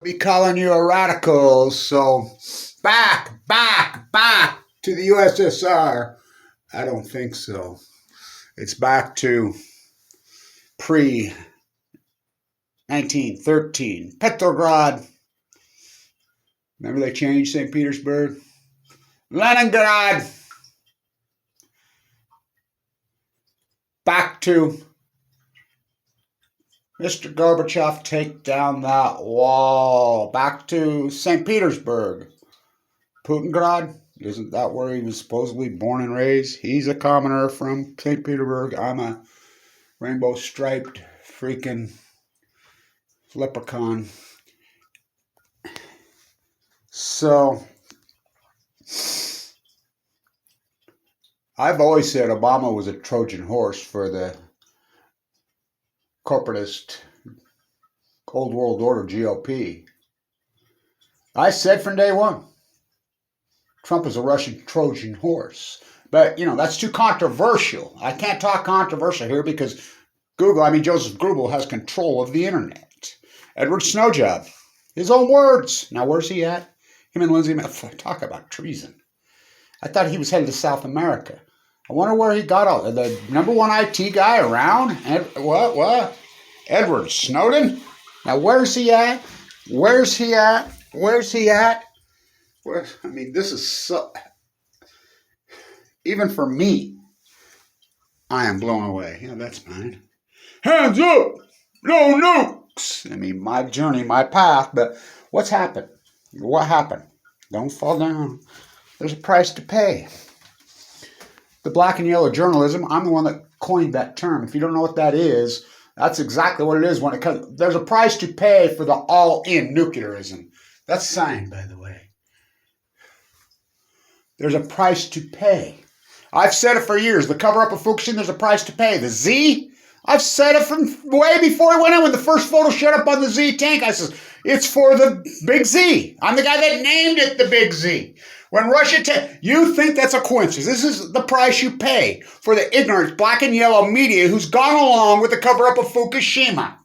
be calling you a radical. So back to the USSR. I don't think so. It's back to pre-1913. Petrograd. Remember they changed St. Petersburg? Leningrad. Back to Mr. Gorbachev, take down that wall. Back to St. Petersburg. Putingrad, isn't that where he was supposedly born and raised? He's a commoner from St. Petersburg. I'm a rainbow-striped freaking leprechaun. So, I've always said Obama was a Trojan horse for the corporatist Cold World Order GOP. I said from day one, Trump is a Russian Trojan horse. But, that's too controversial. I can't talk controversial here because Joseph Goebbels has control of the internet. Edward Snowjob, his own words. Now, where's he at? Him and Lindsay, talk about treason. I thought he was headed to South America. I wonder where he got all the number one IT guy around. What? Edward Snowden? Now, where's he at? This is so... Even for me, I am blown away. Yeah, that's mine. Hands up! No nukes! My journey, my path, but what's happened? What happened? Don't fall down. There's a price to pay. The black and yellow journalism, I'm the one that coined that term. If you don't know what that is, that's exactly what it is when it comes. There's a price to pay for the all-in nuclearism. That's signed, by the way. There's a price to pay. I've said it for years. The cover-up of Fukushima, there's a price to pay. The Z, I've said it from way before I went in when the first photo showed up on the Z tank. I said, it's for the Big Z. I'm the guy that named it the Big Z. When Russia, you think that's a coincidence. This is the price you pay for the ignorant black and yellow media who's gone along with the cover-up of Fukushima.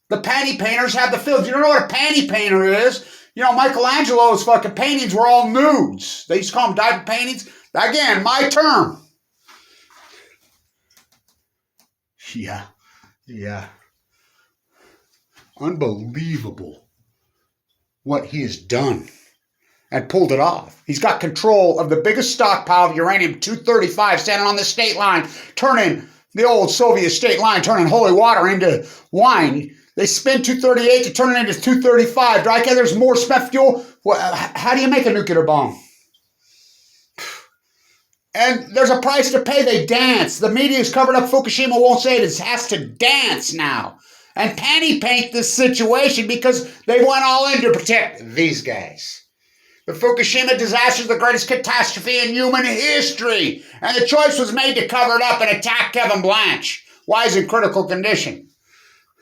The panty painters have the films. You don't know what a panty painter is? Michelangelo's fucking paintings were all nudes. They used to call them diaper paintings. Again, my term. Yeah. Unbelievable what he has done and pulled it off. He's got control of the biggest stockpile of uranium-235 standing on the state line, turning the old Soviet state line, turning holy water into wine. They spin 238 to turn it into 235. Right? There's more spent fuel. How do you make a nuclear bomb? And there's a price to pay. They dance. The media's covered up. Fukushima won't say it. It has to dance now and panty paint this situation because they went all in to protect these guys. The Fukushima disaster is the greatest catastrophe in human history, and the choice was made to cover it up and attack Kevin Blanche. Why is in critical condition?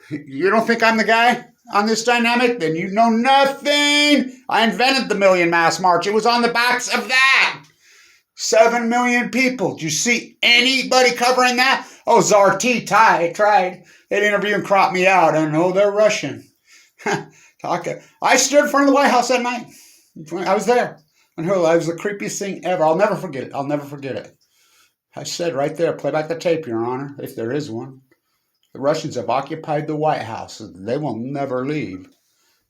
You don't think I'm the guy on this dynamic? Then you know nothing. I invented the Million Mass March. It was on the backs of that. 7 million people. Did you see anybody covering that? Oh, Tsar T. tried. They'd interview and crop me out. I know they're Russian. I stood in front of the White House that night. I was there. And it was the creepiest thing ever. I'll never forget it. I said right there, play back the tape, Your Honor, if there is one. The Russians have occupied the White House. They will never leave.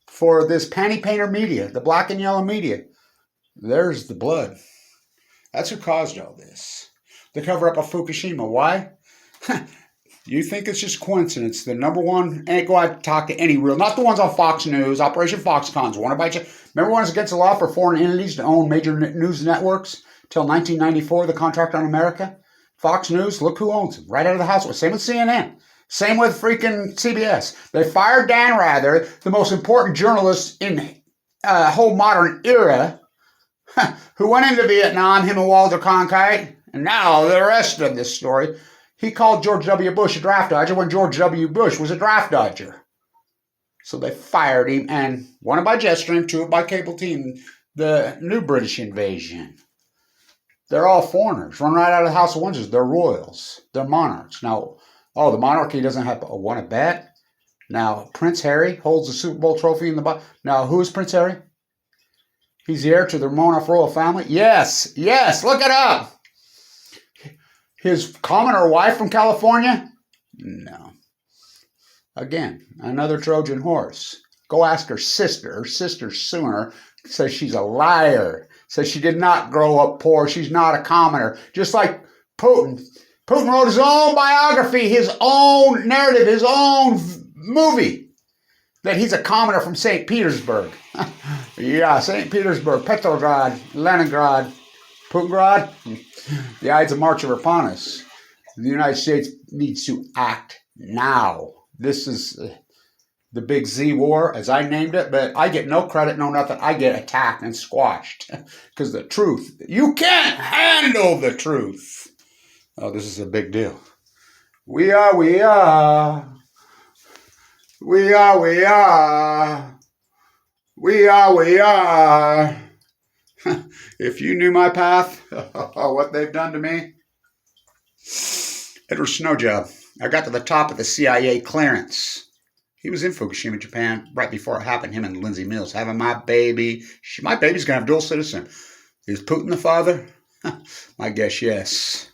For this panty painter media, the black and yellow media, there's the blood. That's who caused all this. The cover-up of Fukushima. Why? You think it's just coincidence. The number one, ain't go out to talk to any real, not the ones on Fox News, Operation Foxconn's wanted by, remember when it was against the law for foreign entities to own major news networks? Till 1994, the contract on America. Fox News, look who owns them. Right out of the house. Same with CNN. Same with freaking CBS. They fired Dan Rather, the most important journalist in whole modern era, who went into Vietnam, him and Walter Cronkite. And now the rest of this story. He called George W. Bush a draft dodger when George W. Bush was a draft dodger. So they fired him, and one by Jetstream, two by cable team, the new British invasion. They're all foreigners, run right out of the House of Windsor. They're royals. They're monarchs. Now, the monarchy doesn't have want to bet. Now, Prince Harry holds the Super Bowl trophy in the box. Now, who is Prince Harry? He's the heir to the Romanov royal family? Yes, yes, look it up. His commoner wife from California? No. Again, another Trojan horse. Go ask her sister. Her sister's suing her. Says she's a liar. Says she did not grow up poor. She's not a commoner. Just like Putin. Putin wrote his own biography, his own narrative, his own movie. That he's a commoner from St. Petersburg. Yeah, St. Petersburg, Petrograd, Leningrad, Putingrad. The Ides of March are upon us. The United States needs to act now. This is the Big Z war, as I named it, but I get no credit, no nothing. I get attacked and squashed because the truth, you can't handle the truth. Oh, this is a big deal. We are. If you knew my path, what they've done to me. Edward Snowjob. I got to the top of the CIA clearance. He was in Fukushima, Japan, right before it happened. Him and Lindsay Mills having my baby. My baby's going to have dual citizen. Is Putin the father? My guess, yes.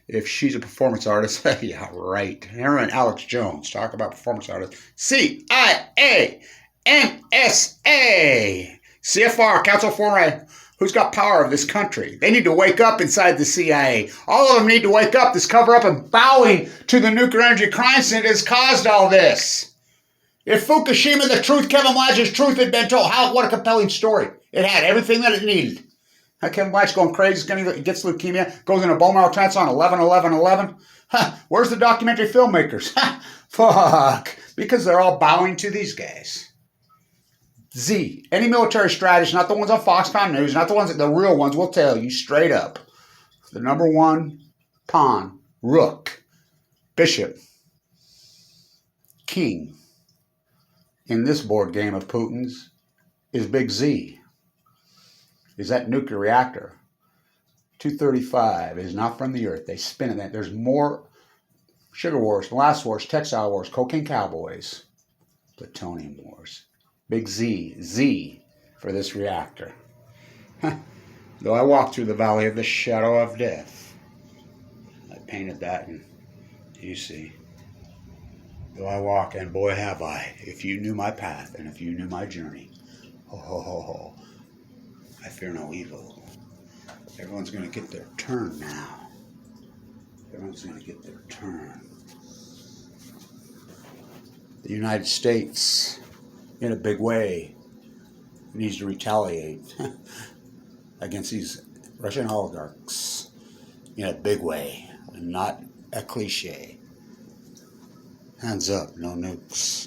If she's a performance artist, yeah, right. Her and Alex Jones talk about performance artists. CIA, MSA, CFR, Council of Foreign. Who's got power of this country? They need to wake up inside the CIA. All of them need to wake up. This cover up and bowing to the nuclear energy crime syndicate has caused all this. If Fukushima, the truth, Kevin Blanchard's truth had been told, what a compelling story. It had everything that it needed. Kevin Blanchard going crazy, gets leukemia, goes in a bone marrow transplant on 11/11/11. Where's the documentary filmmakers? Fuck. Because they're all bowing to these guys. Z. Any military strategist, not the ones on Foxconn News, not the ones, the real ones will tell you straight up. The number one pawn, rook, bishop, king in this board game of Putin's is Big Z. Is that nuclear reactor. 235 is not from the earth. They spin it. There's more sugar wars, molasses wars, textile wars, cocaine cowboys, plutonium wars. Big Z, Z for this reactor. Though I walk through the valley of the shadow of death. I painted that and you see. Though I walk, and boy have I, if you knew my path and if you knew my journey. Ho, ho, ho, ho. I fear no evil. Everyone's going to get their turn now. Everyone's going to get their turn. The United States, in a big way, needs to retaliate against these Russian oligarchs in a big way, and not a cliche. Hands up, no nukes.